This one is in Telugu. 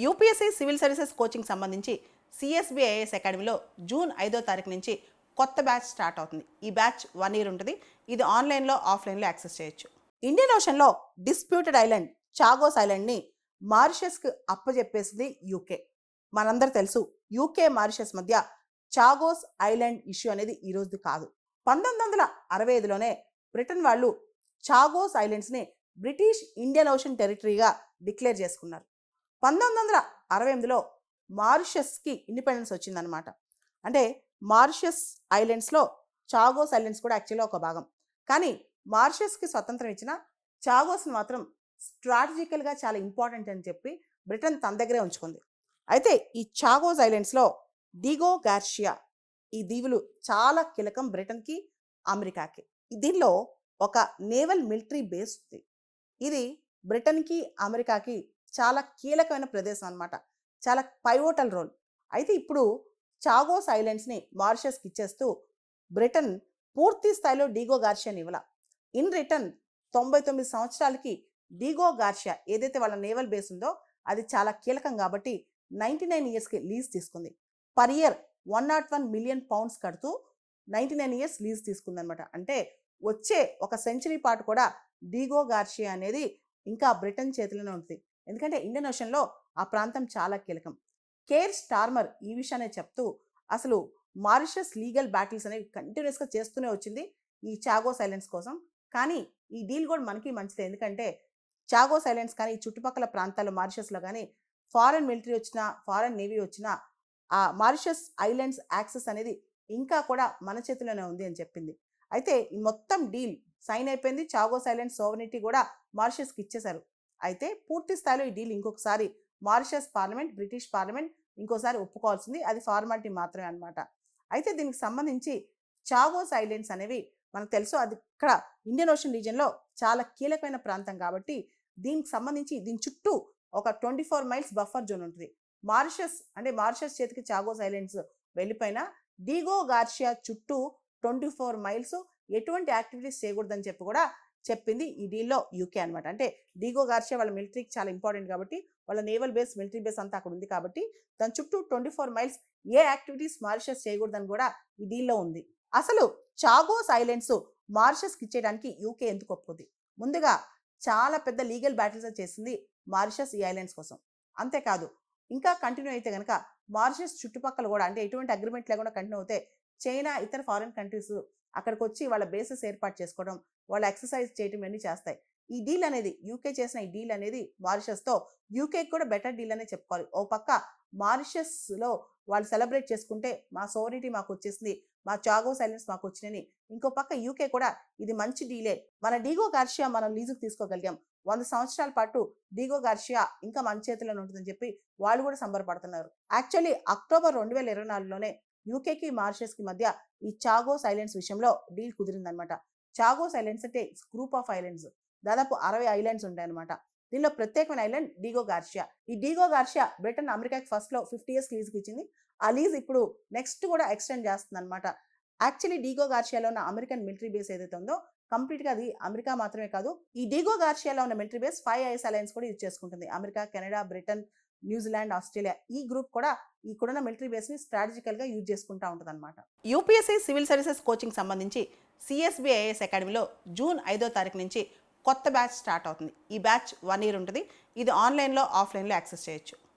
యూపీఎస్సీ సివిల్ సర్వీసెస్ కోచింగ్ సంబంధించి సిఎస్బిఐఎస్ అకాడమీలో జూన్ 5వ తారీఖు నుంచి కొత్త బ్యాచ్ స్టార్ట్ అవుతుంది. ఈ బ్యాచ్ 1 ఇయర్ ఉంటుంది. ఇది ఆన్లైన్లో ఆఫ్లైన్లో యాక్సెస్ చేయొచ్చు. ఇండియన్ ఓషన్లో డిస్ప్యూటెడ్ ఐలాండ్ చాగోస్ ఐలాండ్ని మారిషస్కి అప్పజెప్పేసింది యూకే. మనందరూ తెలుసు, యూకే మారిషస్ మధ్య చాగోస్ ఐలాండ్ ఇష్యూ అనేది ఈ రోజుది కాదు. 1965లోనే బ్రిటన్ వాళ్ళు చాగోస్ ఐలాండ్స్ని బ్రిటిష్ ఇండియన్ ఓషన్ టెరిటరీగా డిక్లేర్ చేసుకున్నారు. 1968లో మారిషస్కి ఇండిపెండెన్స్ వచ్చిందనమాట. అంటే మారిషస్ ఐలాండ్స్లో చాగోస్ ఐలాండ్స్ కూడా యాక్చువల్గా ఒక భాగం. కానీ మారిషస్కి స్వతంత్రం ఇచ్చిన చాగోస్ని మాత్రం స్ట్రాటజికల్గా చాలా ఇంపార్టెంట్ అని చెప్పి బ్రిటన్ తన దగ్గరే ఉంచుకుంది. అయితే ఈ చాగోస్ ఐలాండ్స్లో డిగో గార్షియా ఈ దీవులు చాలా కీలకం బ్రిటన్కి, అమెరికాకి. దీనిలో ఒక నేవల్ మిలిటరీ బేస్ ఉంది. ఇది బ్రిటన్కి, అమెరికాకి చాలా కీలకమైన ప్రదేశం అనమాట. చాలా పైవోటల్ రోల్. అయితే ఇప్పుడు చాగోస్ ఐలాండ్స్ని మారిషస్కి ఇచ్చేస్తూ బ్రిటన్ పూర్తి స్థాయిలో డిగో గార్షియాని ఇవ్వాల. ఇన్ రిటర్న్ 99 సంవత్సరాలకి డిగో గార్షియా ఏదైతే వాళ్ళ నేవల్ బేస్ ఉందో అది చాలా కీలకం కాబట్టి 99 ఇయర్స్కి లీజ్ తీసుకుంది. పర్ ఇయర్ 101 మిలియన్ పౌండ్స్ కడుతూ 99 ఇయర్స్ లీజ్ తీసుకుందనమాట. అంటే వచ్చే ఒక సెంచరీ పాటు కూడా డిగో గార్షియా అనేది ఇంకా బ్రిటన్ చేతిలోనే ఉంటుంది. ఎందుకంటే ఇండియన్ ఓషన్లో ఆ ప్రాంతం చాలా కీలకం. కేర్ స్టార్మర్ ఈ విషయాన్ని చెప్తూ అసలు మారిషస్ లీగల్ బ్యాటిల్స్ అనేవి కంటిన్యూస్గా చేస్తూనే వచ్చింది ఈ చాగోస్ ఐలాండ్స్ కోసం. కానీ ఈ డీల్ కూడా మనకి మంచిదే. ఎందుకంటే చాగోస్ ఐలాండ్స్ కానీ ఈ చుట్టుపక్కల ప్రాంతాల్లో మారిషస్లో కానీ ఫారెన్ మిలిటరీ వచ్చినా, ఫారెన్ నేవీ వచ్చినా ఆ మారిషస్ ఐలాండ్స్ యాక్సెస్ అనేది ఇంకా కూడా మన చేతిలోనే ఉంది అని చెప్పింది. అయితే ఈ మొత్తం డీల్ సైన్ అయిపోయింది. చాగోస్ ఐలాండ్స్ సోవరెనిటీ కూడా మారిషస్కి ఇచ్చేశారు. అయితే పూర్తి స్థాయిలో ఈ డీల్ ఇంకొకసారి మారిషస్ పార్లమెంట్, బ్రిటిష్ పార్లమెంట్ ఇంకోసారి ఒప్పుకోవాల్సింది. అది ఫార్మాలిటీ మాత్రమే అనమాట. అయితే దీనికి సంబంధించి చాగోస్ ఐలాండ్స్ అనేవి మనకు తెలుసు, అది ఇక్కడ ఇండియన్ ఓషన్ రీజియన్లో చాలా కీలకమైన ప్రాంతం కాబట్టి దీనికి సంబంధించి దీని చుట్టూ ఒక 24 మైల్స్ బఫర్ జోన్ ఉంటుంది. మారిషస్ చేతికి చాగోస్ ఐలాండ్స్ వెళ్ళిపోయినా డిగో గార్షియా చుట్టూ 24 మైల్స్ ఎటువంటి యాక్టివిటీస్ చేయకూడదని చెప్పి కూడా చెప్పింది ఈ డీల్లో యూకే అనమాట. అంటే డిగో గార్షియా వాళ్ళ మిలిటరీకి చాలా ఇంపార్టెంట్ కాబట్టి వాళ్ళ నేవల్ బేస్, మిలిటరీ బేస్ అంతా అక్కడ ఉంది కాబట్టి దాని చుట్టూ 24 మైల్స్ ఏ యాక్టివిటీస్ మారిషస్ చేయకూడదని కూడా ఈ డీల్లో ఉంది. అసలు చాగోస్ ఐలాండ్స్ మారిషస్కి ఇచ్చేయడానికి యూకే ఎందుకు ఒప్పుకుంది? ముందుగా చాలా పెద్ద లీగల్ బ్యాటిల్స్ చేసింది మారిషస్ ఈ ఐలాండ్స్ కోసం. అంతేకాదు ఇంకా కంటిన్యూ అయితే కనుక మారిషస్ చుట్టుపక్కల కూడా అంటే ఎటువంటి అగ్రిమెంట్ లేకుండా కంటిన్యూ అవుతే చైనా, ఇతర ఫారిన్ కంట్రీస్ అక్కడికి వచ్చి వాళ్ళ బేసెస్ ఏర్పాటు చేసుకోవడం, వాళ్ళు ఎక్సర్సైజ్ చేయడం అన్నీ చేస్తాయి. ఈ డీల్ అనేది యూకే చేసిన ఈ డీల్ అనేది మారిషస్తో యూకేకి కూడా బెటర్ డీల్ అనే చెప్పుకోవాలి. ఓ పక్క మారిషస్లో వాళ్ళు సెలబ్రేట్ చేసుకుంటే మా సోవరెనిటీ మాకు వచ్చేసింది, మా చాగోస్ ఐలాండ్స్ మాకు వచ్చినాయని, ఇంకో పక్క యూకే కూడా ఇది మంచి డీలే, మన డిగో గార్షియా మనం లీజుకు తీసుకోగలిగాం, 100 సంవత్సరాల పాటు డిగో గార్షియా ఇంకా మన చేతిలోనే ఉంటుందని చెప్పి వాళ్ళు కూడా సంబరపడుతున్నారు. యాక్చువల్లీ అక్టోబర్ 2024లోనే యూకేకి, మారిషస్కి మధ్య ఈ చాగోస్ ఐలాండ్స్ విషయంలో డీల్ కుదిరిందనమాట. చాగోస్ ఐలాండ్స్ అంటే గ్రూప్ ఆఫ్ ఐలాండ్స్, దాదాపు 60 ఐలాండ్స్ ఉంటాయన్నమాట. దీనిలో ప్రత్యేకమైన ఐలాండ్ డిగో గార్షియా. ఈ డిగో గార్షియా బ్రిటన్ అమెరికాకి ఫస్ట్లో 50 ఇయర్స్ లీజ్కి ఇచ్చింది. ఆ లీజ్ ఇప్పుడు నెక్స్ట్ కూడా ఎక్స్టెండ్ చేస్తుంది అనమాట. యాక్చువల్లీ డిగో గార్షియాలో ఉన్న అమెరికన్ మిలిటరీ బేస్ ఏదైతే ఉందో కంప్లీట్గా అది అమెరికా మాత్రమే కాదు, ఈ డిగో గార్షియాలో ఉన్న మిలిటరీ బేస్ 5 ఐఎస్ అలయన్స్ కూడా యూజ్ చేసుకుంటుంది. America, Canada, Britain, New Zealand, Australia ఈ గ్రూప్ కూడా ఇక్కడున్న మిలిటరీ బేస్ని స్ట్రాటజికల్గా యూజ్ చేసుకుంటూ ఉంటుంది అనమాట. యూపీఎస్సీ సివిల్ సర్వీసెస్ కోచింగ్ సంబంధించి సిఎస్బిఐఎస్ అకాడమీలో జూన్ 5వ తారీఖు నుంచి కొత్త బ్యాచ్ స్టార్ట్ అవుతుంది. ఈ బ్యాచ్ 1 ఇయర్ ఉంటుంది. ఇది ఆన్లైన్లో, ఆఫ్లైన్లో యాక్సెస్ చేయొచ్చు.